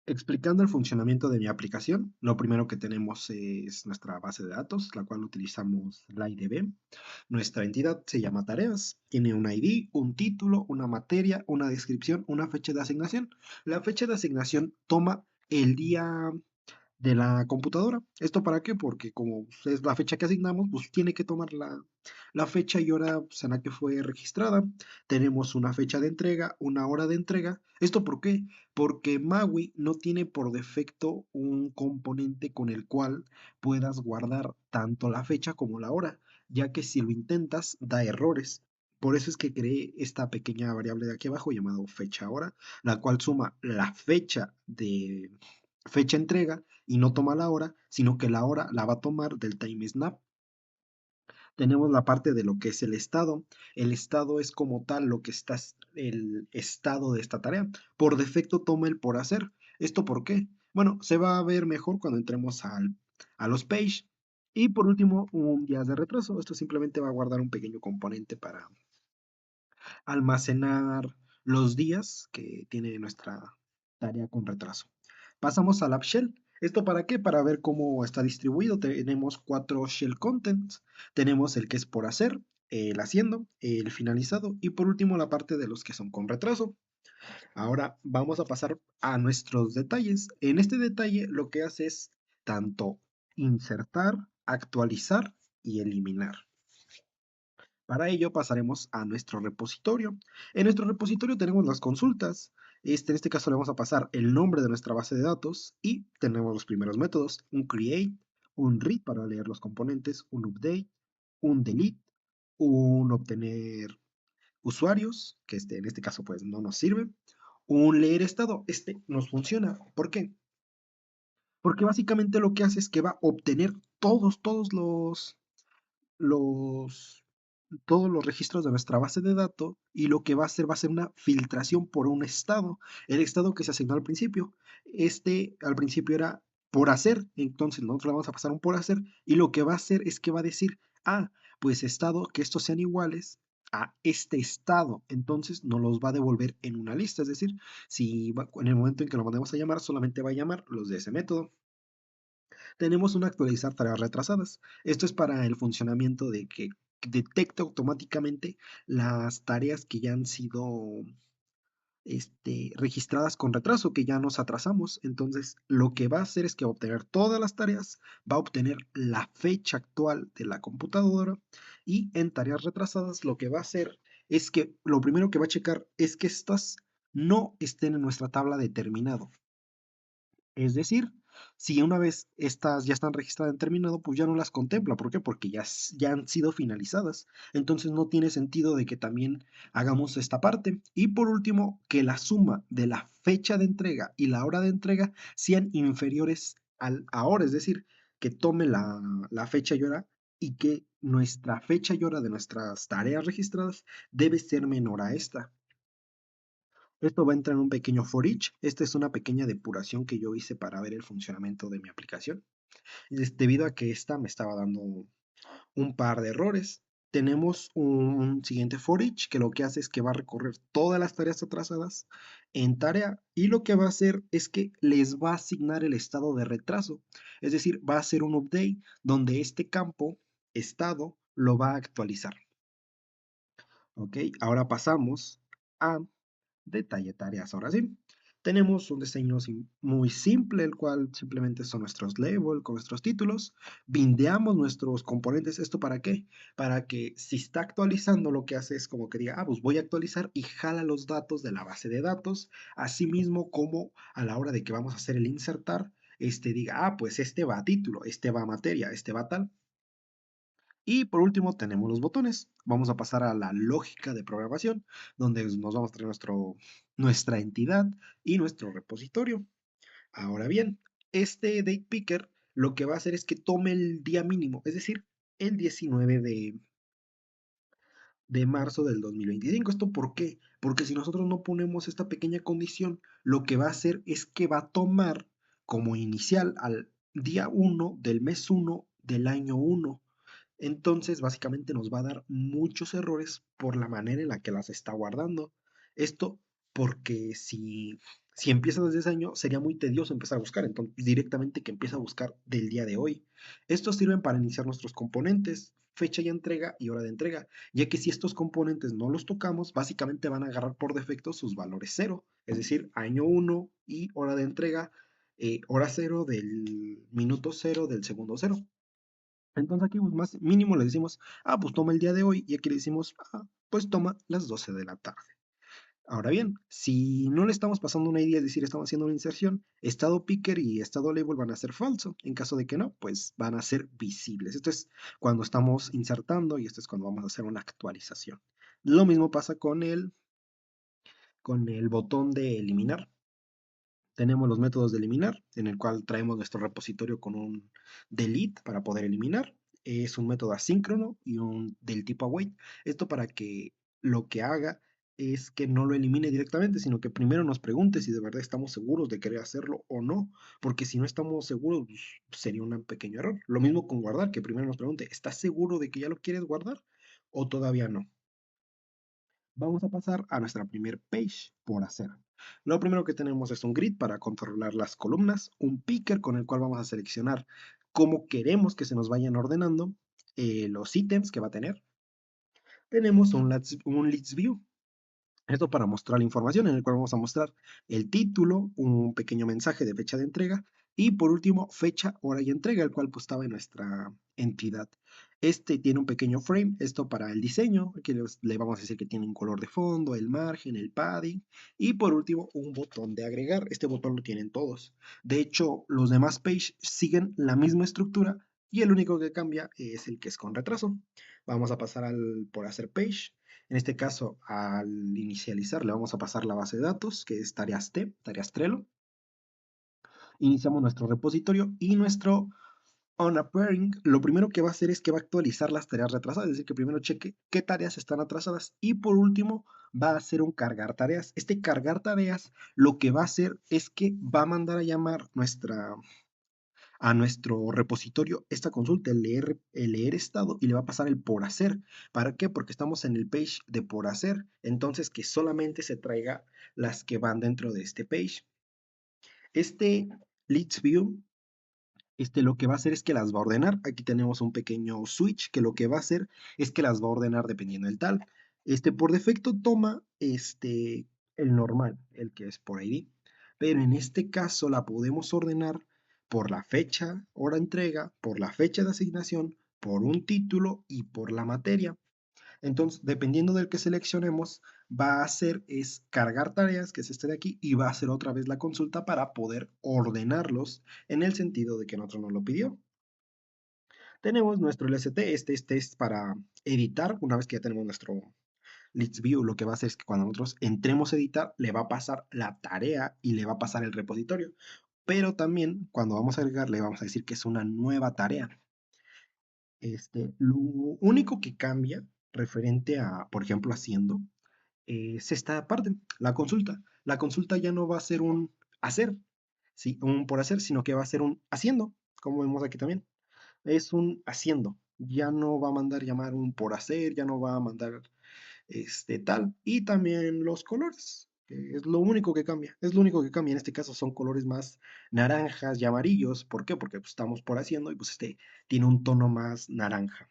Explicando el funcionamiento de mi aplicación, lo primero que tenemos es nuestra base de datos, la cual utilizamos la IDB. Nuestra entidad se llama tareas, tiene un ID, un título, una materia, una descripción, una fecha de asignación. La fecha de asignación toma el día de la computadora. ¿Esto para qué? Porque como es la fecha que asignamos, pues tiene que tomar la fecha y hora pues, en la que fue registrada. Tenemos una fecha de entrega, una hora de entrega. ¿Esto por qué? Porque MAUI no tiene por defecto un componente con el cual puedas guardar tanto la fecha como la hora, ya que si lo intentas da errores. Por eso es que creé esta pequeña variable de aquí abajo llamado fecha hora, la cual suma la fecha de fecha entrega y no toma la hora, sino que la hora la va a tomar del time snap. Tenemos la parte de lo que es el estado. El estado es como tal lo que está el estado de esta tarea. Por defecto toma el por hacer. ¿Esto por qué? Bueno, se va a ver mejor cuando entremos a los page. Y por último, un día de retraso. Esto simplemente va a guardar un pequeño componente para almacenar los días que tiene nuestra tarea con retraso. Pasamos al app shell. ¿Esto para qué? Para ver cómo está distribuido. Tenemos cuatro shell contents. Tenemos el que es por hacer, el haciendo, el finalizado y por último la parte de los que son con retraso. Ahora vamos a pasar a nuestros detalles. En este detalle lo que hace es tanto insertar, actualizar y eliminar. Para ello pasaremos a nuestro repositorio. En nuestro repositorio tenemos las consultas. En este caso le vamos a pasar el nombre de nuestra base de datos y tenemos los primeros métodos, un create, un read para leer los componentes, un update, un delete, un obtener usuarios, que en este caso pues no nos sirve, un leer estado, este nos funciona. ¿Por qué? Porque básicamente lo que hace es que va a obtener todos los, todos los registros de nuestra base de datos y lo que va a ser una filtración por un estado, el estado que se asignó al principio. Este al principio era por hacer, entonces nosotros le vamos a pasar un por hacer y lo que va a hacer es que va a decir, ah, pues estado, que estos sean iguales a este estado, entonces nos los va a devolver en una lista, es decir, si en el momento en que lo mandemos a llamar, solamente va a llamar los de ese método. Tenemos un actualizar tareas retrasadas. Esto es para el funcionamiento de que detecta automáticamente las tareas que ya han sido registradas con retraso, que ya nos atrasamos. Entonces, lo que va a hacer es que va a obtener todas las tareas, va a obtener la fecha actual de la computadora y en tareas retrasadas lo que va a hacer es que lo primero que va a checar es que estas no estén en nuestra tabla de terminado. Es decir, si una vez estas ya están registradas en terminado, pues ya no las contempla. ¿Por qué? Porque ya han sido finalizadas. Entonces no tiene sentido de que también hagamos esta parte. Y por último, que la suma de la fecha de entrega y la hora de entrega sean inferiores al ahora. Es decir, que tome la fecha y hora y que nuestra fecha y hora de nuestras tareas registradas debe ser menor a esta. Esto va a entrar en un pequeño for each. Esta es una pequeña depuración que yo hice para ver el funcionamiento de mi aplicación. Debido a que esta me estaba dando un par de errores. Tenemos un siguiente for each que lo que hace es que va a recorrer todas las tareas atrasadas en tarea y lo que va a hacer es que les va a asignar el estado de retraso. Es decir, va a hacer un update donde este campo, estado, lo va a actualizar. Ok, ahora pasamos a detalle tareas. Ahora sí, tenemos un diseño muy simple, el cual simplemente son nuestros labels con nuestros títulos. Bindeamos nuestros componentes. ¿Esto para qué? Para que si está actualizando, lo que hace es como que diga, ah, pues voy a actualizar y jala los datos de la base de datos. Asimismo, como a la hora de que vamos a hacer el insertar, diga, ah, pues este va a título, este va a materia, este va a tal. Y por último tenemos los botones. Vamos a pasar a la lógica de programación, donde nos vamos a traer nuestra entidad y nuestro repositorio. Ahora bien, este date picker lo que va a hacer es que tome el día mínimo, es decir, el 19 de marzo del 2025. ¿Esto por qué? Porque si nosotros no ponemos esta pequeña condición, lo que va a hacer es que va a tomar como inicial al día 1 del mes 1 del año 1. Entonces, básicamente nos va a dar muchos errores por la manera en la que las está guardando. Esto porque si Si empieza desde ese año, sería muy tedioso empezar a buscar, entonces directamente que empieza a buscar del día de hoy. Estos sirven para iniciar nuestros componentes, fecha y entrega y hora de entrega, ya que si estos componentes no los tocamos, básicamente van a agarrar por defecto sus valores cero, es decir, año uno y hora de entrega, hora cero del minuto cero del segundo cero. Entonces aquí pues, más mínimo le decimos, pues toma el día de hoy y aquí le decimos, pues toma las 12 de la tarde. Ahora bien, si no le estamos pasando una ID, es decir, estamos haciendo una inserción, estado picker y estado label van a ser falso. En caso de que no, pues van a ser visibles. Esto es cuando estamos insertando y esto es cuando vamos a hacer una actualización. Lo mismo pasa con el botón de eliminar. Tenemos los métodos de eliminar, en el cual traemos nuestro repositorio con un delete para poder eliminar. Es un método asíncrono y un del tipo await. Esto para que lo que haga es que no lo elimine directamente, sino que primero nos pregunte si de verdad estamos seguros de querer hacerlo o no, porque si no estamos seguros, pues, sería un pequeño error. Lo mismo con guardar, que primero nos pregunte, ¿estás seguro de que ya lo quieres guardar o todavía no? Vamos a pasar a nuestra primer page por hacer. Lo primero que tenemos es un grid para controlar las columnas, un picker con el cual vamos a seleccionar cómo queremos que se nos vayan ordenando los ítems que va a tener. Tenemos un Leads View, esto para mostrar la información en el cual vamos a mostrar el título, un pequeño mensaje de fecha de entrega y por último fecha, hora y entrega, el cual pues estaba en nuestra entidad. Este tiene un pequeño frame, esto para el diseño, que le vamos a decir que tiene un color de fondo, el margen, el padding y por último un botón de agregar. Este botón lo tienen todos. De hecho, los demás page siguen la misma estructura y el único que cambia es el que es con retraso. Vamos a pasar al por hacer page. En este caso, al inicializar, le vamos a pasar la base de datos, que es tareas T, tareas Trello. Iniciamos nuestro repositorio y nuestro onAppearing, lo primero que va a hacer es que va a actualizar las tareas retrasadas, es decir, que primero cheque qué tareas están atrasadas y por último va a hacer un cargar tareas. Este cargar tareas lo que va a hacer es que va a mandar a llamar a nuestro repositorio esta consulta, el leer estado, y le va a pasar el por hacer. ¿Para qué? Porque estamos en el page de por hacer, entonces que solamente se traiga las que van dentro de este page. Este leads view, lo que va a hacer es que las va a ordenar. Aquí tenemos un pequeño switch que lo que va a hacer es que las va a ordenar dependiendo del tal. Por defecto toma el normal, el que es por ID. Pero en este caso la podemos ordenar por la fecha, hora entrega, por la fecha de asignación, por un título y por la materia. Entonces, dependiendo del que seleccionemos, va a hacer es cargar tareas, que es este de aquí, y va a hacer otra vez la consulta para poder ordenarlos en el sentido de que nosotros nos lo pidió. Tenemos nuestro LST, este es para editar, una vez que ya tenemos nuestro Leads View, lo que va a hacer es que cuando nosotros entremos a editar, le va a pasar la tarea y le va a pasar el repositorio. Pero también cuando vamos a agregar, le vamos a decir que es una nueva tarea. Lo único que cambia referente a, por ejemplo, haciendo, es esta parte, la consulta. La consulta ya no va a ser un hacer, ¿sí? Un por hacer, sino que va a ser un haciendo, como vemos aquí también. Es un haciendo. Ya no va a mandar llamar un por hacer, ya no va a mandar tal. Y también los colores, que es lo único que cambia. Es lo único que cambia. En este caso son colores más naranjas y amarillos. ¿Por qué? Porque pues, estamos por haciendo y pues tiene un tono más naranja.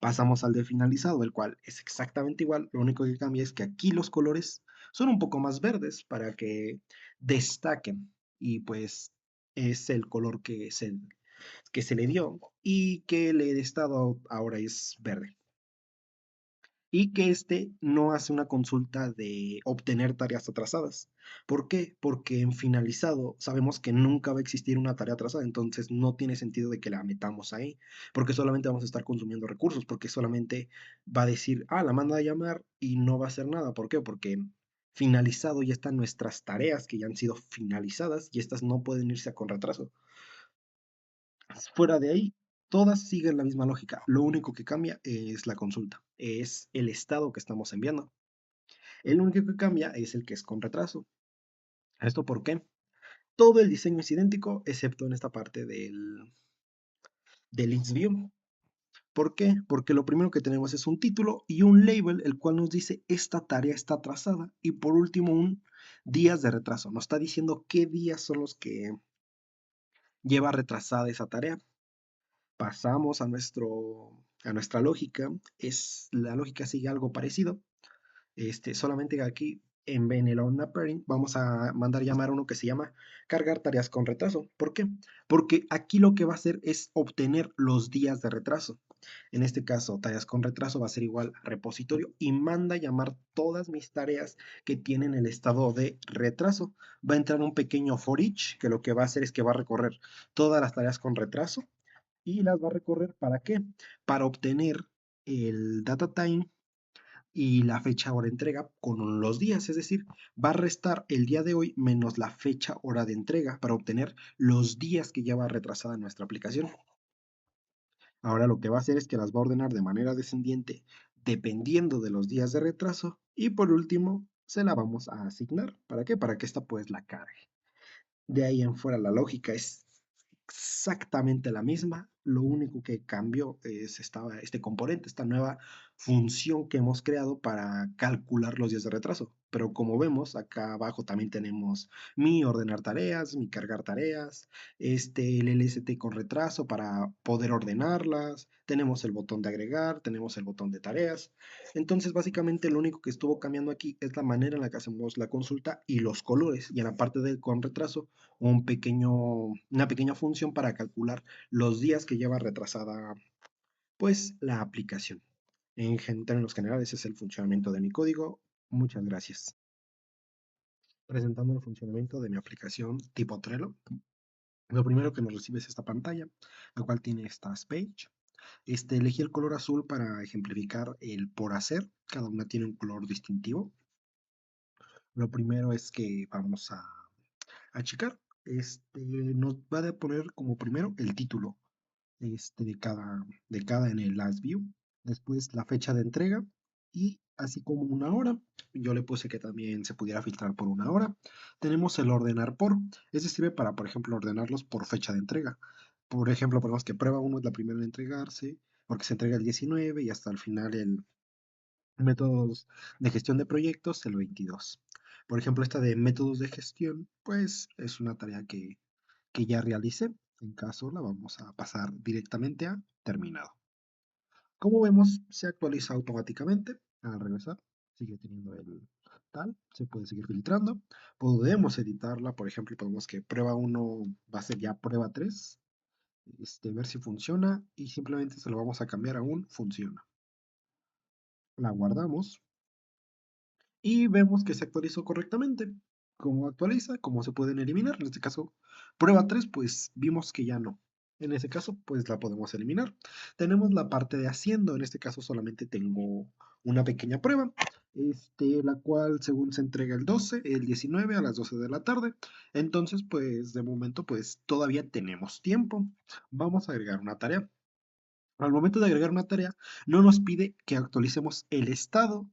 Pasamos al de finalizado, el cual es exactamente igual. Lo único que cambia es que aquí los colores son un poco más verdes para que destaquen. Y pues es el color que se le dio y que el estado ahora es verde. Y que no hace una consulta de obtener tareas atrasadas. ¿Por qué? Porque en finalizado sabemos que nunca va a existir una tarea atrasada, entonces no tiene sentido de que la metamos ahí, porque solamente vamos a estar consumiendo recursos, porque solamente va a decir, la manda a llamar y no va a hacer nada. ¿Por qué? Porque finalizado ya están nuestras tareas que ya han sido finalizadas y estas no pueden irse con retraso. Fuera de ahí, todas siguen la misma lógica. Lo único que cambia es la consulta, es el estado que estamos enviando. El único que cambia es el que es con retraso. ¿Esto por qué? Todo el diseño es idéntico, excepto en esta parte del Leads View. ¿Por qué? Porque lo primero que tenemos es un título y un label, el cual nos dice esta tarea está atrasada. Y por último, un días de retraso. Nos está diciendo qué días son los que lleva retrasada esa tarea. Pasamos a nuestra lógica. La lógica sigue algo parecido. Solamente que aquí en el on-pairing vamos a mandar llamar a uno que se llama cargar tareas con retraso. ¿Por qué? Porque aquí lo que va a hacer es obtener los días de retraso. En este caso, tareas con retraso va a ser igual a repositorio y manda llamar todas mis tareas que tienen el estado de retraso. Va a entrar un pequeño for each que lo que va a hacer es que va a recorrer todas las tareas con retraso y las va a recorrer ¿para qué? Para obtener el data time y la fecha hora de entrega con los días, es decir, va a restar el día de hoy menos la fecha hora de entrega para obtener los días que lleva retrasada nuestra aplicación. Ahora lo que va a hacer es que las va a ordenar de manera descendiente dependiendo de los días de retraso y por último se la vamos a asignar. ¿Para qué? Para que esta pues la cargue. De ahí en fuera la lógica es exactamente la misma. Lo único que cambió es este componente, esta nueva función que hemos creado para calcular los días de retraso. Pero como vemos, acá abajo también tenemos mi ordenar tareas, mi cargar tareas, el LST con retraso para poder ordenarlas. Tenemos el botón de agregar, tenemos el botón de tareas. Entonces, básicamente lo único que estuvo cambiando aquí es la manera en la que hacemos la consulta y los colores. Y en la parte de con retraso, una pequeña función para calcular los días que lleva retrasada pues la aplicación. En términos generales ese es el funcionamiento de mi código. Muchas gracias. Presentando el funcionamiento de mi aplicación tipo Trello. Lo primero que nos recibe es esta pantalla, la cual tiene estas page. Elegí el color azul para ejemplificar el por hacer. Cada una tiene un color distintivo. Lo primero es que vamos a checar. Nos va a poner como primero el título de cada en el last view. Después la fecha de entrega y así como una hora. Yo le puse que también se pudiera filtrar por una hora. Tenemos el ordenar por. Este sirve para, por ejemplo, ordenarlos por fecha de entrega. Por ejemplo, ponemos que prueba uno es la primera en entregarse, porque se entrega el 19 y hasta el final el métodos de gestión de proyectos el 22. Por ejemplo, esta de métodos de gestión, pues es una tarea que ya realicé. En caso, la vamos a pasar directamente a terminado. Como vemos, se actualiza automáticamente al regresar. Sigue teniendo el tal, se puede seguir filtrando. Podemos editarla, por ejemplo, podemos que prueba 1 va a ser ya prueba 3, ver si funciona y simplemente se lo vamos a cambiar a un funciona. La guardamos y vemos que se actualizó correctamente. ¿Cómo actualiza? ¿Cómo se pueden eliminar? En este caso, prueba 3 pues vimos que ya no. En ese caso, pues la podemos eliminar. Tenemos la parte de haciendo. En este caso solamente tengo una pequeña prueba, la cual según se entrega el 12, el 19 a las 12 de la tarde. Entonces, pues de momento, pues todavía tenemos tiempo. Vamos a agregar una tarea. Al momento de agregar una tarea, no nos pide que actualicemos el estado.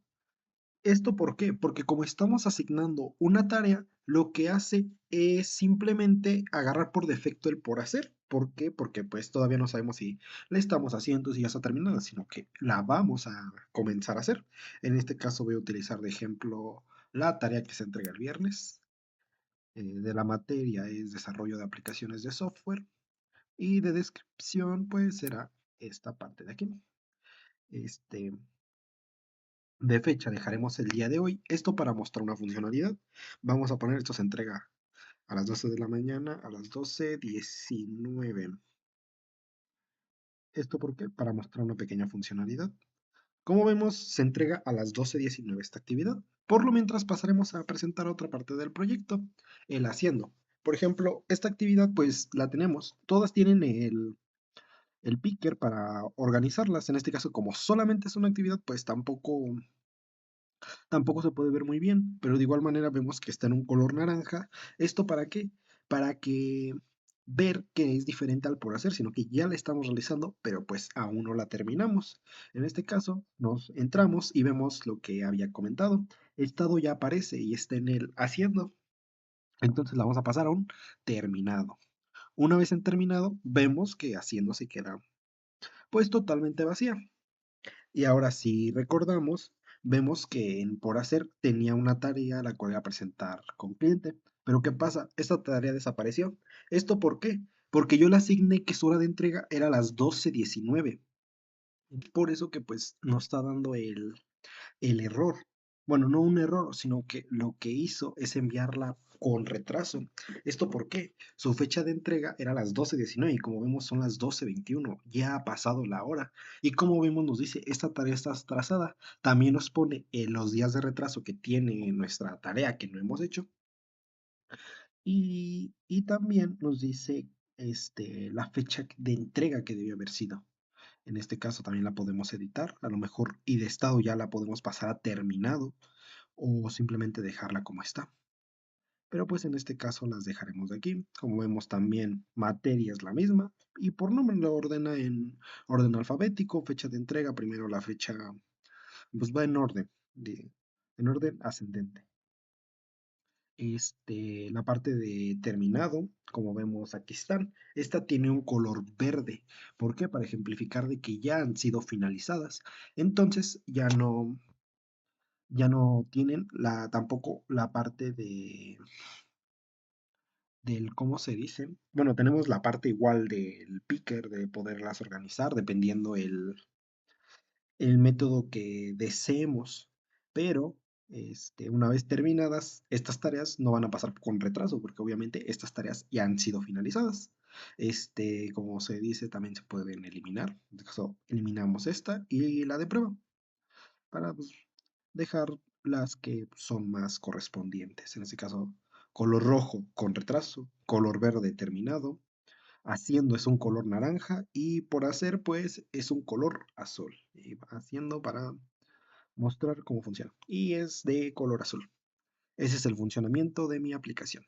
¿Esto por qué? Porque como estamos asignando una tarea, lo que hace es simplemente agarrar por defecto el por hacer. ¿Por qué? Porque pues todavía no sabemos si la estamos haciendo, si ya está terminada, sino que la vamos a comenzar a hacer. En este caso voy a utilizar de ejemplo la tarea que se entrega el viernes. De la materia es desarrollo de aplicaciones de software y de descripción pues será esta parte de aquí. Este, de fecha dejaremos el día de hoy. Esto para mostrar una funcionalidad. Vamos a poner esto se entrega a las 12 de la mañana, a las 12:19. ¿Esto por qué? Para mostrar una pequeña funcionalidad. Como vemos, se entrega a las 12:19 esta actividad. Por lo mientras pasaremos a presentar otra parte del proyecto, el haciendo. Por ejemplo, esta actividad pues la tenemos. Todas tienen el picker para organizarlas. En este caso, como solamente es una actividad, pues tampoco se puede ver muy bien, pero de igual manera vemos que está en un color naranja. ¿Esto para qué? Para que ver que es diferente al por hacer, sino que ya la estamos realizando, pero pues aún no la terminamos. En este caso, nos entramos y vemos lo que había comentado. Estado ya aparece y está en el haciendo. Entonces la vamos a pasar a un terminado. Una vez en terminado, vemos que haciendo se queda pues totalmente vacía. Y ahora si recordamos, vemos que en por hacer tenía una tarea la cual iba a presentar con cliente. Pero ¿qué pasa? Esta tarea desapareció. ¿Esto por qué? Porque yo le asigné que su hora de entrega era a las 12:19. Por eso que pues nos está dando el error. Bueno, no un error, sino que lo que hizo es enviarla con retraso. ¿Esto por qué? Su fecha de entrega era las 12:19 y como vemos son las 12:21. Ya ha pasado la hora. Y como vemos nos dice, esta tarea está atrasada. También nos pone los días de retraso que tiene nuestra tarea que no hemos hecho. Y también nos dice la fecha de entrega que debió haber sido. En este caso también la podemos editar, a lo mejor y de estado ya la podemos pasar a terminado o simplemente dejarla como está. Pero pues en este caso las dejaremos de aquí. Como vemos también materia es la misma y por nombre lo ordena en orden alfabético, fecha de entrega, primero la fecha, pues va en orden, en orden ascendente. La parte de terminado, como vemos aquí están, esta tiene un color verde. ¿Por qué? Para ejemplificar de que ya han sido finalizadas. Entonces ya no tienen tampoco la parte del, ¿cómo se dice? Bueno, tenemos la parte igual del picker, de poderlas organizar dependiendo el método que deseemos, pero una vez terminadas, estas tareas no van a pasar con retraso, porque obviamente estas tareas ya han sido finalizadas. Como se dice, también se pueden eliminar. En este caso, eliminamos esta y la de prueba para pues, dejar las que son más correspondientes. En este caso, color rojo con retraso, color verde terminado, haciendo es un color naranja y por hacer pues es un color azul. Y haciendo para mostrar cómo funciona. Y es de color azul. Ese es el funcionamiento de mi aplicación.